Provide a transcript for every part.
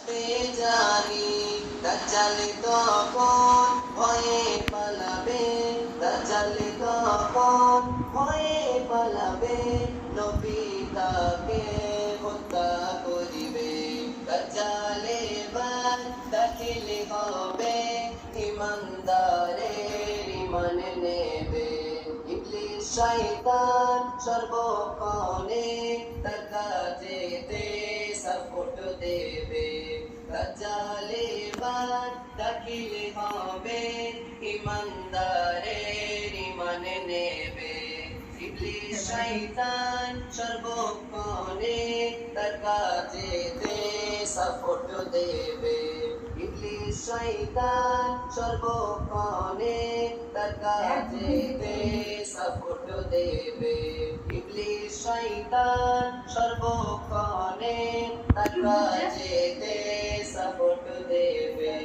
পেয়ে জানি দাজ্জাল তখন ভয়ে পালাবে, দাজ্জাল তখন ভয়ে পালাবে, নবী তাকে হত্যা করিবে। দাজ্জাল এবার দাখিল হবে, ইমানদারের ঈমান নেবে। ইবলিস শয়তান সর্বক্ষণে তার কাজেতে সাপোর্ট দেবে। দাজ্জাল এবার দাখিল হবে, ইমানদারের ঈমান নেবে। ইবলিস শয়তান সর্বক্ষণে তার কাজেতে সাপোর্ট দেবে। ইবলিস শয়তান সর্বক্ষণে তার কাজেতে সাপোর্ট দেবে। ইবলিস শয়তান সর্বক্ষণে তার কাজেতে সাপোর্ট দেবে,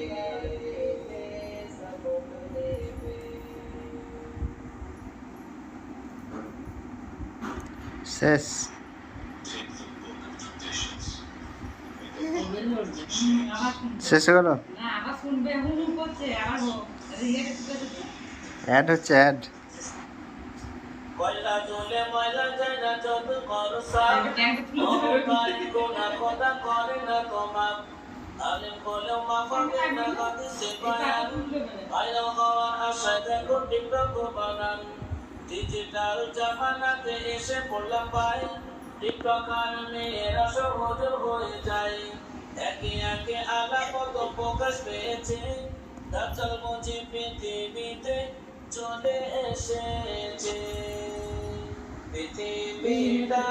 সাপোর্ট দেবে। শেষ। শেষ করো। অ্যাড হচ্ছে অ্যাড। কয়লা জলে ময়লা যায় না যত করো সাফ, অহংকারী গোনা কথা করে না কমাপ, আলেম বলেও মাফাবে না হাদিসে বয়ান, ভাইরাল হওয়ার আশায় দেখো টিকটক বানান। ডিজিটাল জামানাতে এসে পড়লাম পাই, টিকটক আর মেয়েরা সহজ হয়ে যায়। একে একে আলাপত প্রকাশ পেয়েছে, দাজ্জাল বুঝি পৃথিবীতে চলে এসেছে। পৃথিবীটা